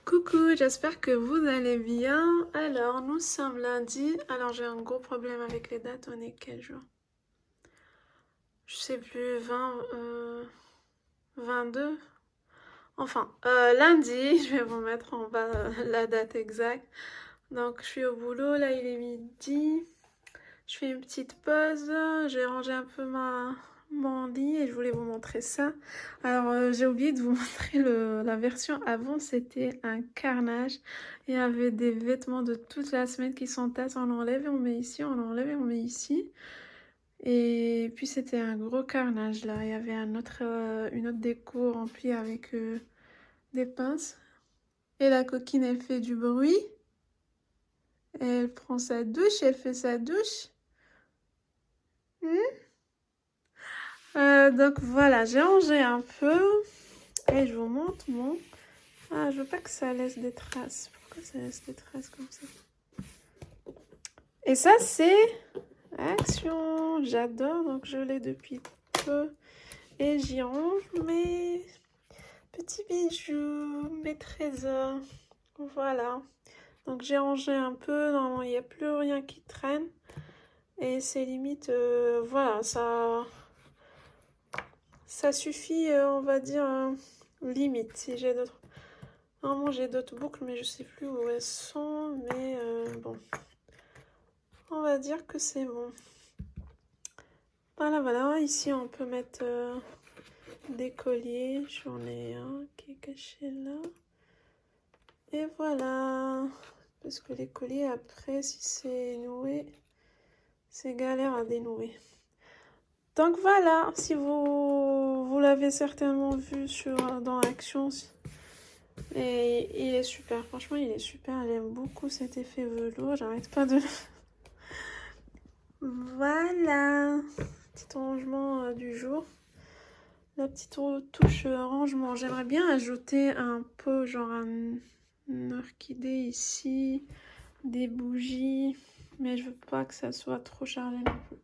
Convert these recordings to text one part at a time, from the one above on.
Coucou, j'espère que vous allez bien. Alors, nous sommes lundi. Alors, j'ai un gros problème avec les dates. On est quel jour? Je sais plus, 22. Enfin, lundi, je vais vous mettre en bas la date exacte. Donc, je suis au boulot. Là, il est midi. Je fais une petite pause. J'ai rangé un peu mon lit et je voulais vous montrer ça. Alors, j'ai oublié de vous montrer la version avant. C'était un carnage. Il y avait des vêtements de toute la semaine qui s'entassent. On enlève et on met ici. On enlève et on met ici. Et puis, c'était un gros carnage là. Il y avait une autre déco remplie avec des pinces. Et la coquine, elle fait du bruit. Elle prend sa douche. Elle fait sa douche. Hmm. Donc voilà, j'ai rangé un peu et je vous montre mon... Ah, je veux pas que ça laisse des traces. Pourquoi ça laisse des traces comme ça? Et ça, c'est Action. J'adore, donc je l'ai depuis peu. Et j'y range mes petits bijoux, mes trésors. Voilà. Donc j'ai rangé un peu. Normalement, il n'y a plus rien qui traîne. Et c'est limite... voilà, ça suffit, on va dire, limite. Si j'ai d'autres... Normalement, j'ai d'autres boucles, mais je sais plus où elles sont. Mais bon, on va dire que c'est bon. Voilà, voilà. Ici, on peut mettre des colliers. J'en ai un qui est caché là. Et voilà. Parce que les colliers, après, si c'est noué, c'est galère à dénouer. Donc voilà, si vous l'avez certainement vu dans Action, et il est super, franchement il est super, j'aime beaucoup cet effet velours, j'arrête pas de... Voilà, petit rangement du jour, la petite touche rangement. J'aimerais bien ajouter un pot, genre une orchidée ici, des bougies, mais je veux pas que ça soit trop chargé non plus.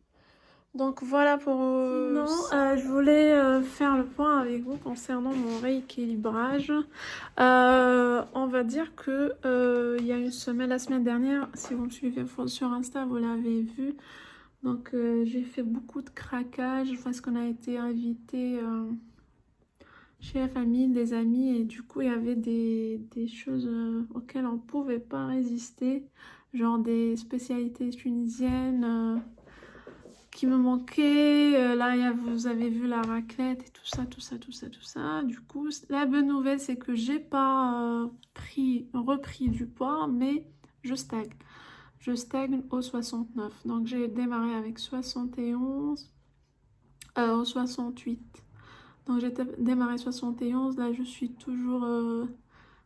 Donc voilà pour... Non, je voulais faire le point avec vous concernant mon rééquilibrage. On va dire que il y a une semaine, la semaine dernière, si vous me suivez sur Insta, vous l'avez vu. Donc j'ai fait beaucoup de craquages parce qu'on a été invité chez la famille, des amis, et du coup il y avait des choses auxquelles on ne pouvait pas résister, genre des spécialités tunisiennes. Qui me manquait. Là, vous avez vu la raclette et tout ça, tout ça, tout ça, tout ça. Du coup, la bonne nouvelle, c'est que j'ai pas repris du poids, mais je stagne. Je stagne au 69. Donc, j'ai démarré avec 71, au 68. Donc, j'ai démarré 71. Là, je suis toujours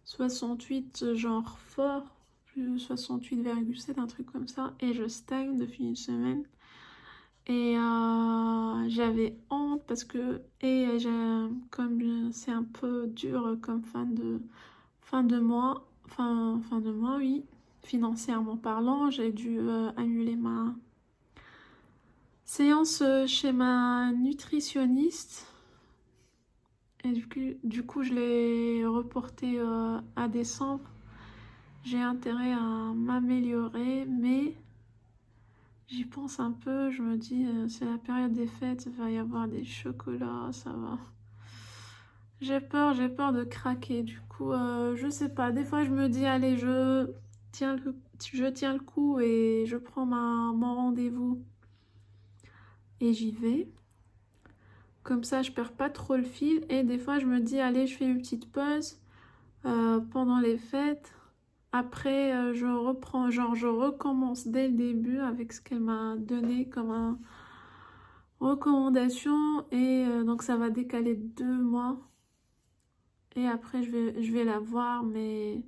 68, genre fort, plus 68,7, un truc comme ça. Et je stagne depuis une semaine. Et j'avais honte parce que, comme c'est un peu dur comme fin de mois, fin de mois, oui, financièrement parlant, j'ai dû annuler ma séance chez ma nutritionniste. Et du coup je l'ai reporté à décembre. J'ai intérêt à m'améliorer, mais j'y pense un peu, je me dis, c'est la période des fêtes, il va y avoir des chocolats, ça va. J'ai peur de craquer, du coup, je sais pas. Des fois, je me dis, allez, je tiens le coup et je prends mon rendez-vous et j'y vais. Comme ça, je perds pas trop le fil. Et des fois, je me dis, allez, je fais une petite pause pendant les fêtes. Après, je reprends, genre, je recommence dès le début avec ce qu'elle m'a donné comme un recommandation. Et donc, ça va décaler 2 mois. Et après, je vais la voir, mais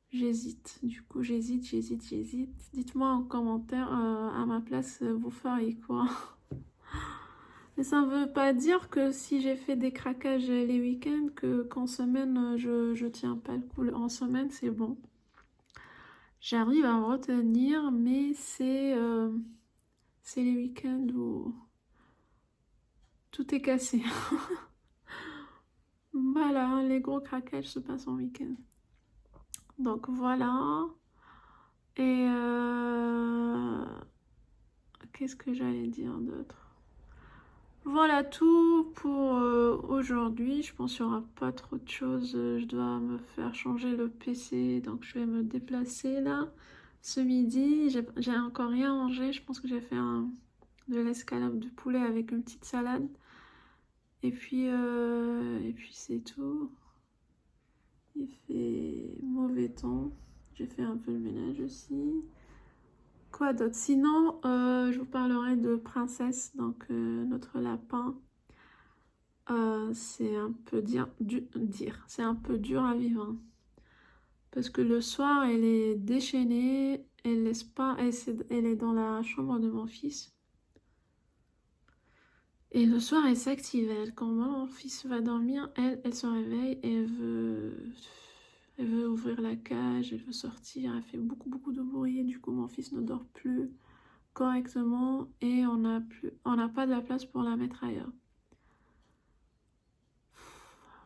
j'hésite. Du coup, j'hésite. Dites-moi en commentaire, à ma place, vous feriez quoi? Mais ça ne veut pas dire que si j'ai fait des craquages les week-ends, qu'en semaine, je tiens pas le coup. En semaine, c'est bon. J'arrive à me retenir, mais c'est les week-ends où tout est cassé. Voilà, les gros craquages se passent en week-end. Donc voilà. Et qu'est-ce que j'allais dire d'autre? Voilà tout pour aujourd'hui. Je pense qu'il n'y aura pas trop de choses. Je dois me faire changer le PC, donc je vais me déplacer là. Ce midi, j'ai encore rien mangé. Je pense que j'ai fait de l'escalope de poulet avec une petite salade. Et puis c'est tout. Il fait mauvais temps. J'ai fait un peu le ménage aussi. Quoi d'autre? Sinon, je vous parlerai de Princesse, donc notre lapin. C'est un peu c'est un peu dur à vivre, hein. Parce que le soir, elle est déchaînée, elle laisse pas, elle est dans la chambre de mon fils. Et le soir, elle s'active. Quand mon fils va dormir, elle se réveille et elle veut ouvrir la cage, elle veut sortir, elle fait beaucoup de bruit. Et du coup, mon fils ne dort plus correctement et on n'a pas de la place pour la mettre ailleurs.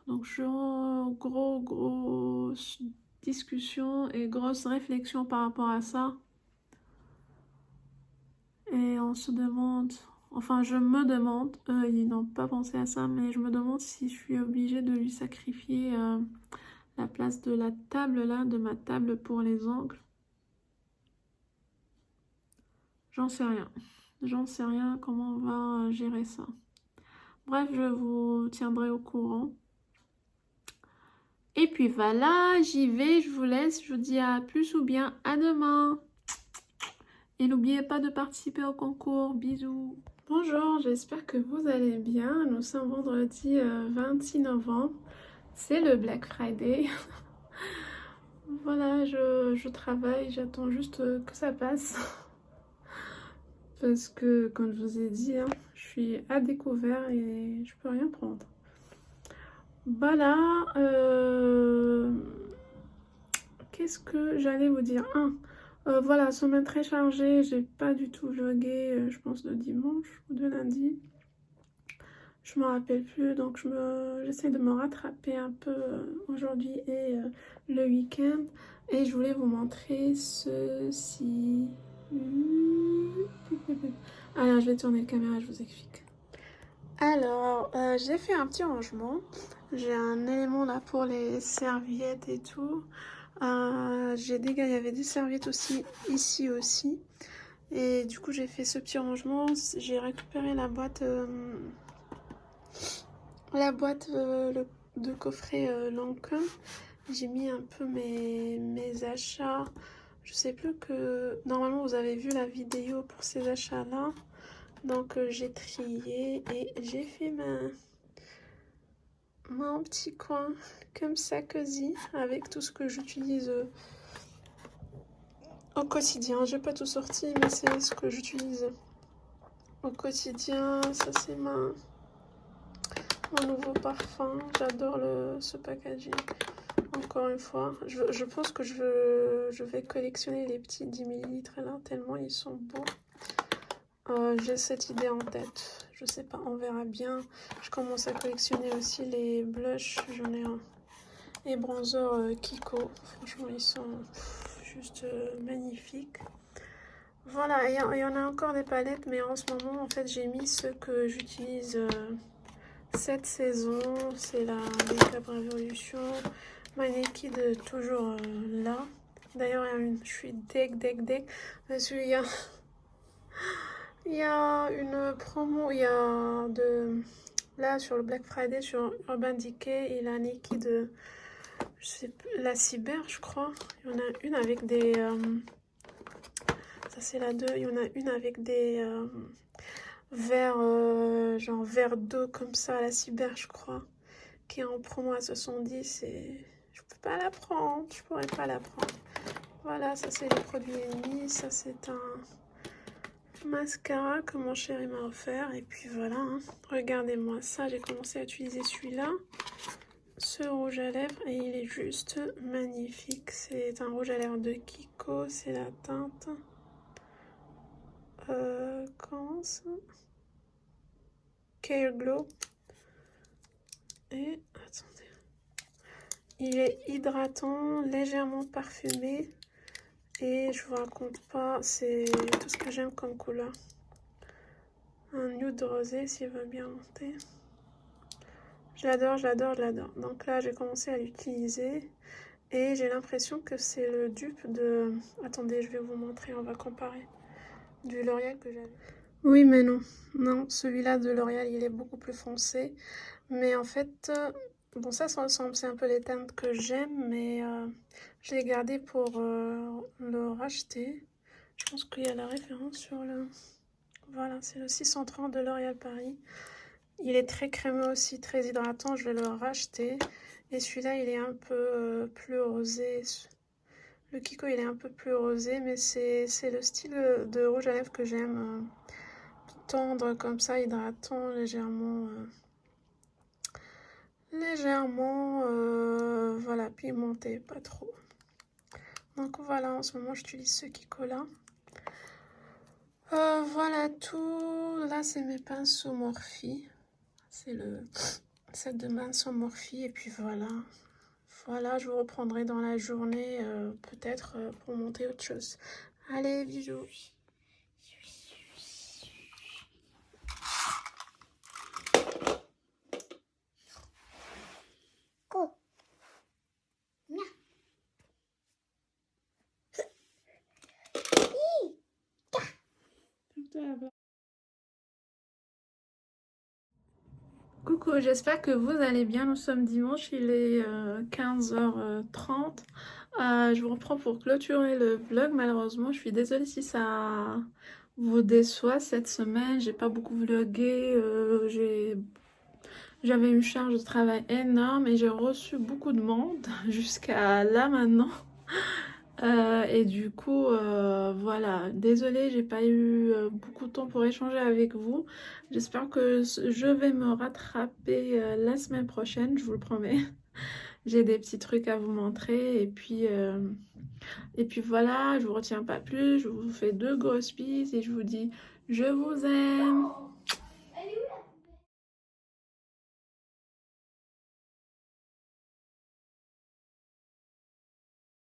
Donc je suis en grosse discussion et grosse réflexion par rapport à ça. Et on se demande, enfin je me demande, ils n'ont pas pensé à ça, mais je me demande si je suis obligée de lui sacrifier la place de la table là, de ma table pour les ongles. J'en sais rien. J'en sais rien comment on va gérer ça. Bref, je vous tiendrai au courant. Et puis voilà, j'y vais, je vous laisse, je vous dis à plus ou bien à demain. Et n'oubliez pas de participer au concours, bisous. Bonjour, j'espère que vous allez bien. Nous sommes vendredi 26 novembre, c'est le Black Friday. Voilà, je travaille, j'attends juste que ça passe. Parce que, comme je vous ai dit, hein, je suis à découvert et je peux rien prendre. Voilà, qu'est-ce que j'allais vous dire? Voilà, semaine très chargée, j'ai pas du tout vlogué, je pense de dimanche ou de lundi. Je me rappelle plus, donc j'essaie de me rattraper un peu aujourd'hui et le week-end. Et je voulais vous montrer ceci. Alors, je vais tourner la caméra, je vous explique. Alors, j'ai fait un petit rangement. J'ai un élément là pour les serviettes et tout. Il y avait des serviettes aussi, ici aussi. Et du coup, j'ai fait ce petit rangement. J'ai récupéré la boîte de coffret Lancôme. J'ai mis un peu mes achats. Je sais plus que... Normalement, vous avez vu la vidéo pour ces achats-là. Donc, j'ai trié et j'ai fait mon petit coin comme ça, cosy, avec tout ce que j'utilise au quotidien. J'ai pas tout sorti, mais c'est ce que j'utilise au quotidien. Ça, c'est mon nouveau parfum. J'adore ce packaging. Encore une fois, je pense que je vais collectionner les petits 10 ml là, tellement ils sont beaux. J'ai cette idée en tête. Je sais pas, on verra bien. Je commence à collectionner aussi les blushs. J'en ai un. Les bronzers Kiko. Franchement, ils sont juste magnifiques. Voilà, il y en a encore des palettes, mais en ce moment, en fait, j'ai mis ceux que j'utilise cette saison. C'est la Makeup Revolution. My Naked toujours là. D'ailleurs, je suis deg. Parce qu'il il y a une promo, là sur le Black Friday sur Urban Decay et la Naked, je sais plus, la Cyber, je crois. Il y en a une avec des, ça c'est la 2, il y en a une avec des verres, genre verre d'eau comme ça, la Cyber, je crois, qui est en promo à 70 et je peux pas la prendre, je pourrais pas la prendre. Voilà, ça c'est les produits ennemis, ça c'est un mascara que mon chéri m'a offert et puis voilà, hein. Regardez-moi ça, j'ai commencé à utiliser celui-là, ce rouge à lèvres et il est juste magnifique. C'est un rouge à lèvres de Kiko, c'est la teinte comment ça, Care Glow. Et attendez, Il est hydratant, légèrement parfumé. Et je vous raconte pas, c'est tout ce que j'aime comme couleur. Un nude rosé s'il veut bien monter. Je l'adore, je l'adore, je l'adore. Donc là, j'ai commencé à l'utiliser. Et j'ai l'impression que c'est le dupe de... Attendez, je vais vous montrer, on va comparer. Du L'Oréal que j'avais. Oui, mais non. Non, celui-là de L'Oréal, il est beaucoup plus foncé. Mais en fait, bon, ça ressemble, c'est un peu les teintes que j'aime, mais je l'ai gardé pour le racheter. Je pense qu'il y a la référence sur le... Voilà, c'est le 630 de L'Oréal Paris. Il est très crémeux aussi, très hydratant, je vais le racheter. Et celui-là, il est un peu plus rosé. Le Kiko, il est un peu plus rosé, mais c'est le style de rouge à lèvres que j'aime. Tendre comme ça, hydratant, légèrement, voilà, pimenté, pas trop. Donc voilà, en ce moment, j'utilise ce Kiko-là. Voilà tout. Là, c'est mes pinceaux Morphe. C'est le set de pinceaux Morphe. Et puis voilà. Voilà, je vous reprendrai dans la journée, peut-être pour monter autre chose. Allez, bisous. Coucou, j'espère que vous allez bien. Nous sommes dimanche, il est 15h30. Je vous reprends pour clôturer le vlog. Malheureusement, je suis désolée si ça vous déçoit cette semaine. J'ai pas beaucoup vlogué. J'avais une charge de travail énorme et j'ai reçu beaucoup de monde jusqu'à là maintenant. Et du coup, voilà, désolée, j'ai pas eu beaucoup de temps pour échanger avec vous. J'espère que je vais me rattraper la semaine prochaine, je vous le promets. J'ai des petits trucs à vous montrer et puis voilà, je vous retiens pas plus. Je vous fais de grosses bises et je vous dis je vous aime.